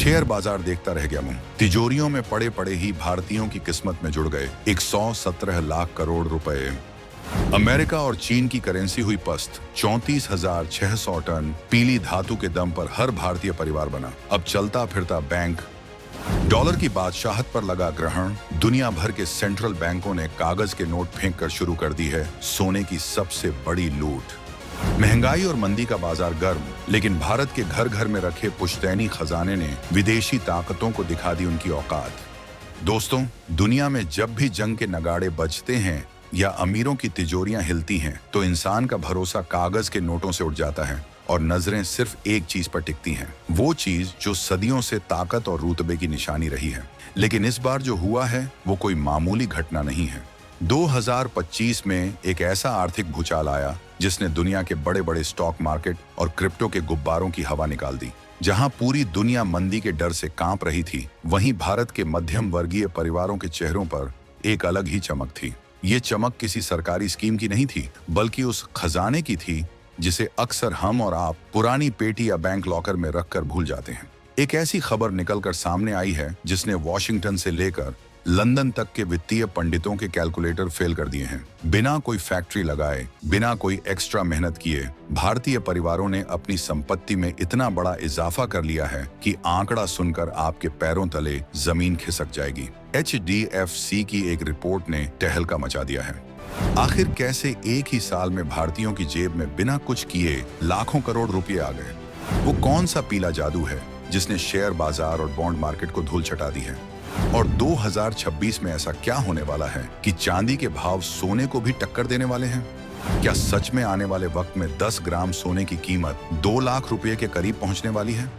Share बाजार देखता रह गया मुंह। तिजोरियों में पड़े पड़े ही भारतीयों की किस्मत में जुड़ गए 117 लाख करोड़ रुपए। अमेरिका और चीन की करेंसी हुई पस्त। 34,600 टन पीली धातु के दम पर हर भारतीय परिवार बना अब चलता फिरता बैंक। डॉलर की बादशाहत पर लगा ग्रहण। दुनिया भर के सेंट्रल बैंकों ने कागज के नोट फेंक कर शुरू कर दी है सोने की सबसे बड़ी लूट। महंगाई और मंदी का बाजार गर्म, लेकिन भारत के घर घर में रखे पुश्तैनी खजाने ने विदेशी ताकतों को दिखा दी उनकी औकात। दोस्तों, दुनिया में जब भी जंग के नगाड़े बजते हैं या अमीरों की तिजोरियां हिलती हैं, तो इंसान का भरोसा कागज के नोटों से उठ जाता है और नजरें सिर्फ एक चीज पर टिकती हैं, वो चीज जो सदियों से ताकत और रुतबे की निशानी रही है। लेकिन इस बार जो हुआ है वो कोई मामूली घटना नहीं है। 2025 में एक ऐसा आर्थिक भूचाल आया जिसने दुनिया के बड़े बड़े स्टॉक मार्केट और क्रिप्टो के गुब्बारों की हवा निकाल दी। जहां पूरी दुनिया मंदी के डर से कांप रही थी, वहीं भारत के मध्यम वर्गीय परिवारों के चेहरों पर एक अलग ही चमक थी। ये चमक किसी सरकारी स्कीम की नहीं थी, बल्कि उस खजाने की थी जिसे अक्सर हम और आप पुरानी पेटी या बैंक लॉकर में रखकर भूल जाते हैं। एक ऐसी खबर निकलकर सामने आई है जिसने वॉशिंगटन से लेकर लंदन तक के वित्तीय पंडितों के कैलकुलेटर फेल कर दिए हैं। बिना कोई फैक्ट्री लगाए, बिना कोई एक्स्ट्रा मेहनत किए, भारतीय परिवारों ने अपनी संपत्ति में इतना बड़ा इजाफा कर लिया है कि आंकड़ा सुनकर आपके पैरों तले जमीन खिसक जाएगी। HDFC की एक रिपोर्ट ने तहलका मचा दिया है। आखिर कैसे एक ही साल में भारतीयों की जेब में बिना कुछ किए लाखों करोड़ रुपए आ गए? वो कौन सा पीला जादू है जिसने शेयर बाजार और बॉन्ड मार्केट को धूल चटा दी है? और 2026 में ऐसा क्या होने वाला है कि चांदी के भाव सोने को भी टक्कर देने वाले हैं? क्या सच में आने वाले वक्त में 10 ग्राम सोने की कीमत 2 लाख रुपए के करीब पहुंचने वाली है?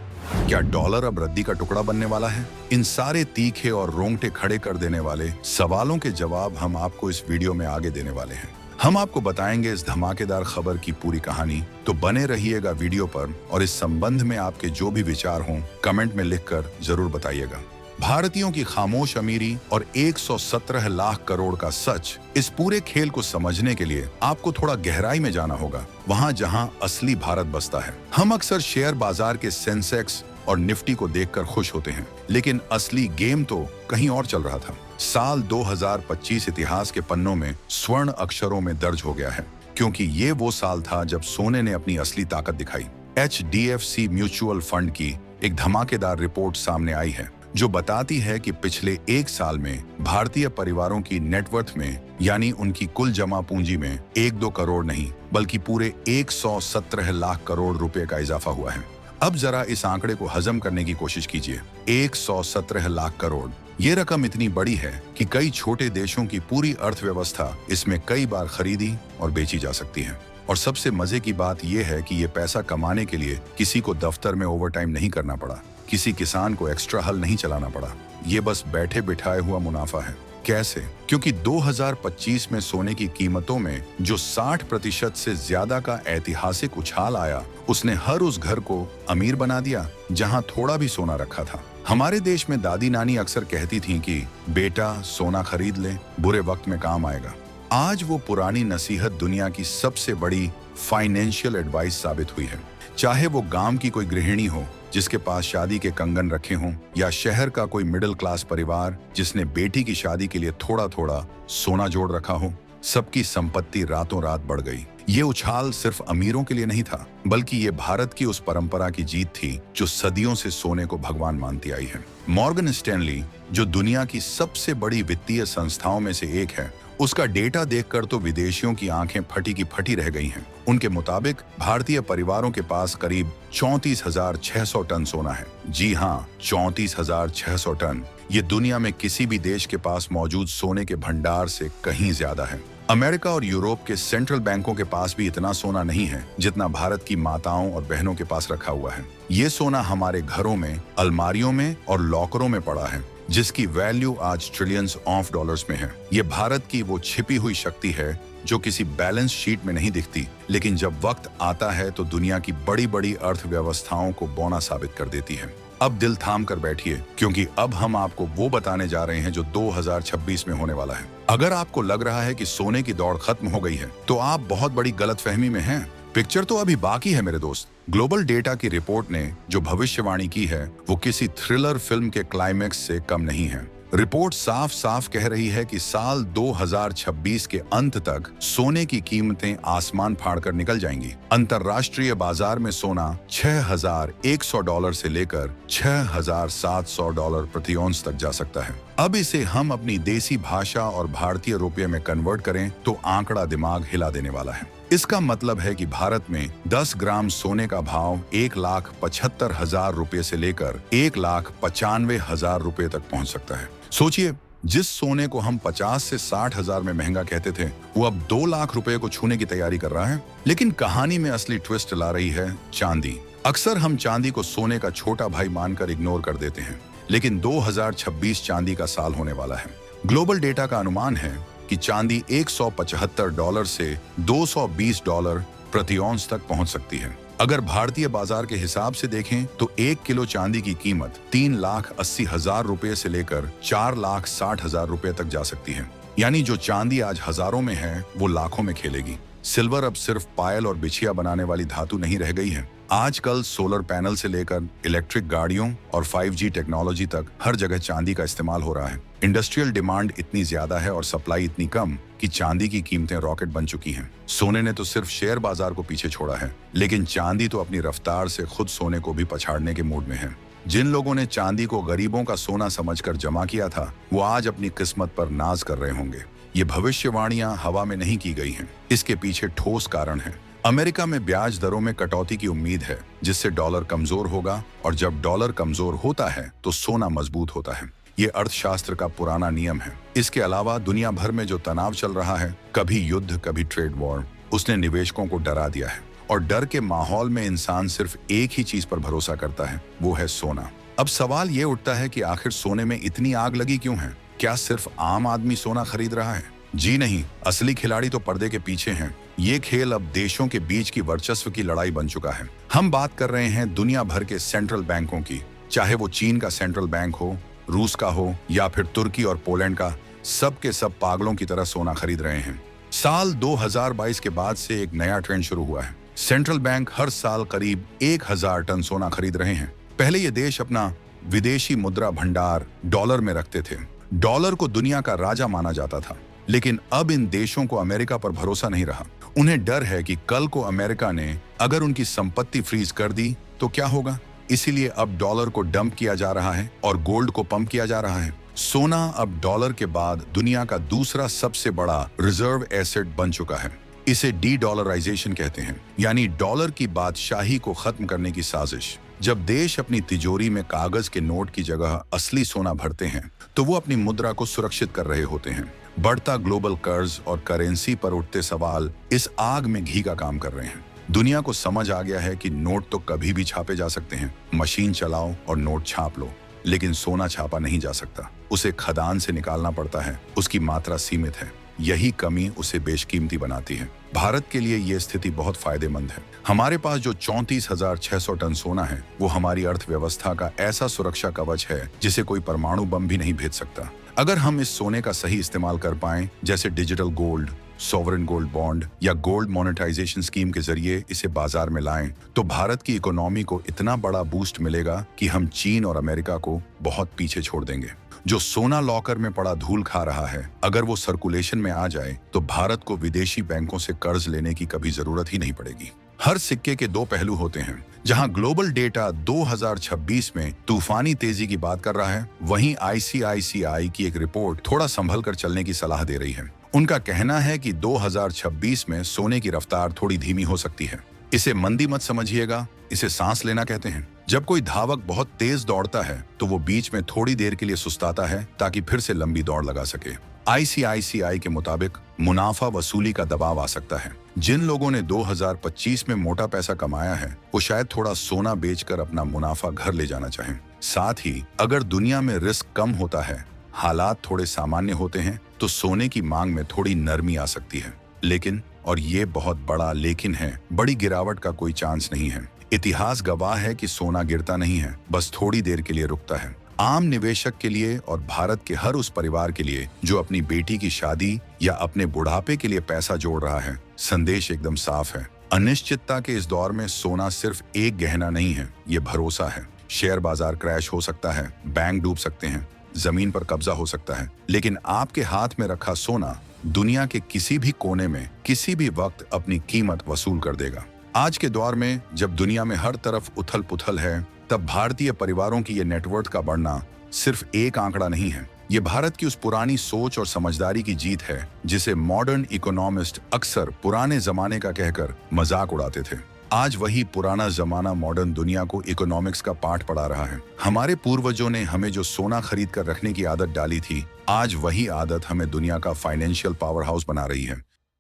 क्या डॉलर अब रद्दी का टुकड़ा बनने वाला है? इन सारे तीखे और रोंगटे खड़े कर देने वाले सवालों के जवाब हम आपको इस वीडियो में आगे देने वाले हैं। हम आपको बताएंगे इस धमाकेदार खबर की पूरी कहानी, तो बने रहिएगा वीडियो पर और इस संबंध में आपके जो भी विचार हों कमेंट में लिखकर जरूर बताइएगा। भारतीयों की खामोश अमीरी और 117 लाख करोड़ का सच, इस पूरे खेल को समझने के लिए आपको थोड़ा गहराई में जाना होगा, वहां जहां असली भारत बसता है। हम अक्सर शेयर बाजार के सेंसेक्स और निफ्टी को देखकर खुश होते हैं, लेकिन असली गेम तो कहीं और चल रहा था। साल 2025 इतिहास के पन्नों में स्वर्ण अक्षरों में दर्ज हो गया है, क्योंकि ये वो साल था जब सोने ने अपनी असली ताकत दिखाई। HDFC म्यूचुअल फंड की एक धमाकेदार रिपोर्ट सामने आई है जो बताती है कि पिछले एक साल में भारतीय परिवारों की नेटवर्थ में, यानी उनकी कुल जमा पूंजी में 1-2 करोड़ नहीं बल्कि पूरे 117 लाख करोड़ रुपए का इजाफा हुआ है। अब जरा इस आंकड़े को हजम करने की कोशिश कीजिए। 117 लाख करोड़, ये रकम इतनी बड़ी है कि कई छोटे देशों की पूरी अर्थव्यवस्था इसमें कई बार खरीदी और बेची जा सकती है। और सबसे मजे की बात यह है कि ये पैसा कमाने के लिए किसी को दफ्तर में ओवरटाइम नहीं करना पड़ा, किसी किसान को एक्स्ट्रा हल नहीं चलाना पड़ा। ये बस बैठे बिठाए हुआ मुनाफा है। कैसे? क्योंकि 2025 में सोने की कीमतों में जो 60% से ज्यादा का ऐतिहासिक उछाल आया, उसने हर उस घर को अमीर बना दिया जहां थोड़ा भी सोना रखा था। हमारे देश में दादी नानी अक्सर कहती थीं कि बेटा सोना खरीद ले, बुरे वक्त में काम आएगा। आज वो पुरानी नसीहत दुनिया की सबसे बड़ी फाइनेंशियल एडवाइस साबित हुई है। चाहे वो गांव की कोई गृहिणी हो जिसके पास शादी के कंगन रखे हों, या शहर का कोई मिडिल क्लास परिवार जिसने बेटी की शादी के लिए थोड़ा थोड़ा सोना जोड़ रखा हो, सबकी संपत्ति रातों रात बढ़ गई। ये उछाल सिर्फ अमीरों के लिए नहीं था, बल्कि ये भारत की उस परंपरा की जीत थी जो सदियों से सोने को भगवान मानती आई है। मॉर्गन स्टैनली, जो दुनिया की सबसे बड़ी वित्तीय संस्थाओं में से एक है, उसका डेटा देखकर तो विदेशियों की आंखें फटी की फटी रह गई हैं। उनके मुताबिक भारतीय परिवारों के पास करीब 34,600 टन सोना है। जी हाँ, 34,600 टन। ये दुनिया में किसी भी देश के पास मौजूद सोने के भंडार से कहीं ज्यादा है। अमेरिका और यूरोप के सेंट्रल बैंकों के पास भी इतना सोना नहीं है जितना भारत की माताओं और बहनों के पास रखा हुआ है। ये सोना हमारे घरों में, अलमारियों में और लॉकरों में पड़ा है, जिसकी वैल्यू आज ट्रिलियंस ऑफ डॉलर्स में है। ये भारत की वो छिपी हुई शक्ति है जो किसी बैलेंस शीट में नहीं दिखती, लेकिन जब वक्त आता है तो दुनिया की बड़ी बड़ी अर्थव्यवस्थाओं को बौना साबित कर देती है। अब दिल थाम कर बैठिए, क्योंकि अब हम आपको वो बताने जा रहे हैं जो 2026 में होने वाला है। अगर आपको लग रहा है कि सोने की दौड़ खत्म हो गई है, तो आप बहुत बड़ी गलतफहमी में हैं। पिक्चर तो अभी बाकी है मेरे दोस्त। ग्लोबल डेटा की रिपोर्ट ने जो भविष्यवाणी की है वो किसी थ्रिलर फिल्म के क्लाइमेक्स से कम नहीं है। रिपोर्ट साफ साफ कह रही है कि साल 2026 के अंत तक सोने की कीमतें आसमान फाड़कर निकल जाएंगी। अंतरराष्ट्रीय बाजार में सोना $6,100 से लेकर $6,700 प्रति औंस तक जा सकता है। अब इसे हम अपनी देसी भाषा और भारतीय रुपये में कन्वर्ट करें तो आंकड़ा दिमाग हिला देने वाला है। इसका मतलब है कि भारत में 10 ग्राम सोने का भाव 1,75,000 रुपये से लेकर 1,95,000 रुपये तक पहुंच सकता है। सोचिए, जिस सोने को हम 50 से 60 हजार में महंगा कहते थे वो अब 2 लाख रुपए को छूने की तैयारी कर रहा है। लेकिन कहानी में असली ट्विस्ट ला रही है चांदी। अक्सर हम चांदी को सोने का छोटा भाई मानकर इग्नोर कर देते हैं, लेकिन 2026 चांदी का साल होने वाला है। ग्लोबल डेटा का अनुमान है कि चांदी $175 से $220 प्रति औंस तक पहुंच सकती है। अगर भारतीय बाजार के हिसाब से देखें तो 1 किलो चांदी की कीमत 3,80,000 रुपए से लेकर 4,60,000 रुपए तक जा सकती है। यानी जो चांदी आज हजारों में है वो लाखों में खेलेगी। सिल्वर अब सिर्फ पायल और बिछिया बनाने वाली धातु नहीं रह गई है। आजकल सोलर पैनल से लेकर इलेक्ट्रिक गाड़ियों और 5G टेक्नोलॉजी तक हर जगह चांदी का इस्तेमाल हो रहा है। इंडस्ट्रियल डिमांड इतनी ज्यादा है और सप्लाई इतनी कम कि चांदी की कीमतें रॉकेट बन चुकी हैं। सोने ने तो सिर्फ शेयर बाजार को पीछे छोड़ा है, लेकिन चांदी तो अपनी रफ्तार से खुद सोने को भी पछाड़ने के मूड में है। जिन लोगों ने चांदी को गरीबों का सोना समझकर जमा किया था वो आज अपनी किस्मत पर नाज कर रहे होंगे। ये भविष्यवाणियां हवा में नहीं की गई हैं, इसके पीछे ठोस कारण है। अमेरिका में ब्याज दरों में कटौती की उम्मीद है, जिससे डॉलर कमजोर होगा और जब डॉलर कमजोर होता है तो सोना मजबूत होता है। ये अर्थशास्त्र का पुराना नियम है। इसके अलावा दुनिया भर में जो तनाव चल रहा है, कभी युद्ध कभी ट्रेड वॉर, उसने निवेशकों को डरा दिया है। और डर के माहौल में इंसान सिर्फ एक ही चीज पर भरोसा करता है, वो है सोना। अब सवाल ये उठता है कि आखिर सोने में इतनी आग लगी क्यों है? क्या सिर्फ आम आदमी सोना खरीद रहा है? जी नहीं, असली खिलाड़ी तो पर्दे के पीछे हैं। ये खेल अब देशों के बीच की वर्चस्व की लड़ाई बन चुका है। हम बात कर रहे हैं दुनिया भर के सेंट्रल बैंकों की, चाहे वो चीन का सेंट्रल बैंक हो, रूस का हो या फिर तुर्की और पोलैंड का। सब के सब पागलों की तरह सोना खरीद रहे हैं। साल 2022 के बाद से एक नया ट्रेंड शुरू हुआ है। सेंट्रल बैंक हर साल करीब 1,000 टन सोना खरीद रहे हैं। पहले ये देश अपना विदेशी मुद्रा भंडार डॉलर में रखते थे। डॉलर को दुनिया का राजा माना जाता था, लेकिन अब इन देशों को अमेरिका पर भरोसा नहीं रहा। उन्हें डर है कि कल को अमेरिका ने अगर उनकी संपत्ति फ्रीज कर दी तो क्या होगा। इसीलिए अब डॉलर को डंप किया जा रहा है और गोल्ड को पंप किया जा रहा है। सोना अब डॉलर के बाद दुनिया का दूसरा सबसे बड़ा रिजर्व एसेट बन चुका है। इसे डी-डॉलराइजेशन कहते हैं, यानी डॉलर की बादशाही को खत्म करने की साजिश। जब देश अपनी तिजोरी में कागज के नोट की जगह असली सोना भरते हैं तो वो अपनी मुद्रा को सुरक्षित कर रहे होते हैं। बढ़ता ग्लोबल कर्ज और करेंसी पर उठते सवाल इस आग में घी का काम कर रहे हैं। दुनिया को समझ आ गया है कि नोट तो कभी भी छापे जा सकते हैं, मशीन चलाओ और नोट छाप लो, लेकिन सोना छापा नहीं जा सकता। उसे खदान से निकालना पड़ता है, उसकी मात्रा सीमित है। यही कमी उसे बेशकीमती बनाती है। भारत के लिए ये स्थिति बहुत फायदेमंद है। हमारे पास जो 34,600 टन सोना है वो हमारी अर्थव्यवस्था का ऐसा सुरक्षा कवच है जिसे कोई परमाणु बम भी नहीं भेज सकता। अगर हम इस सोने का सही इस्तेमाल कर पाएं, जैसे digital gold, sovereign gold bond या गोल्ड मोनेटाइजेशन स्कीम के जरिए इसे बाजार में लाएं, तो भारत की इकोनॉमी को इतना बड़ा बूस्ट मिलेगा कि हम चीन और अमेरिका को बहुत पीछे छोड़ देंगे। जो सोना लॉकर में पड़ा धूल खा रहा है, अगर वो सर्कुलेशन में आ जाए तो भारत को विदेशी बैंकों से कर्ज लेने की कभी जरूरत ही नहीं पड़ेगी। हर सिक्के के दो पहलू होते हैं। जहां ग्लोबल डेटा 2026 में तूफानी तेजी की बात कर रहा है, वहीं ICICI की एक रिपोर्ट थोड़ा संभल कर चलने की सलाह दे रही है। उनका कहना है कि 2026 में सोने की रफ्तार थोड़ी धीमी हो सकती है। इसे मंदी मत समझिएगा, इसे सांस लेना कहते हैं। जब कोई धावक बहुत तेज दौड़ता है तो वो बीच में थोड़ी देर के लिए सुस्ताता है ताकि फिर से लंबी दौड़ लगा सके। ICICI के मुताबिक मुनाफा वसूली का दबाव आ सकता है। जिन लोगों ने 2025 में मोटा पैसा कमाया है वो शायद थोड़ा सोना बेचकर अपना मुनाफा घर ले जाना चाहें। साथ ही अगर दुनिया में रिस्क कम होता है, हालात थोड़े सामान्य होते हैं, तो सोने की मांग में थोड़ी नरमी आ सकती है। लेकिन, और ये बहुत बड़ा लेकिन है, बड़ी गिरावट का कोई चांस नहीं है। इतिहास गवाह है कि सोना गिरता नहीं है, बस थोड़ी देर के लिए रुकता है। आम निवेशक के लिए और भारत के हर उस परिवार के लिए जो अपनी बेटी की शादी या अपने बुढ़ापे के लिए पैसा जोड़ रहा है, संदेश एकदम साफ है। अनिश्चितता के इस दौर में सोना सिर्फ एक गहना नहीं है, ये भरोसा है। शेयर बाजार क्रैश हो सकता है, बैंक डूब सकते हैं, जमीन पर कब्जा हो सकता है, लेकिन आपके हाथ में रखा सोना दुनिया के किसी भी कोने में किसी भी वक्त अपनी कीमत वसूल कर देगा। आज के दौर में जब दुनिया में हर तरफ उथल पुथल है, तब भारतीय परिवारों की ये नेटवर्थ का बढ़ना सिर्फ एक आंकड़ा नहीं है। ये भारत की उस पुरानी सोच और समझदारी की जीत है जिसे मॉडर्न इकोनॉमिस्ट अक्सर पुराने जमाने का कहकर मजाक उड़ाते थे। आज वही पुराना जमाना मॉडर्न दुनिया को इकोनॉमिक्स का पाठ पढ़ा रहा है। हमारे पूर्वजों ने हमें जो सोना खरीद कर रखने की आदत डाली थी, आज वही आदत हमें दुनिया का फाइनेंशियल पावर हाउस बना रही है।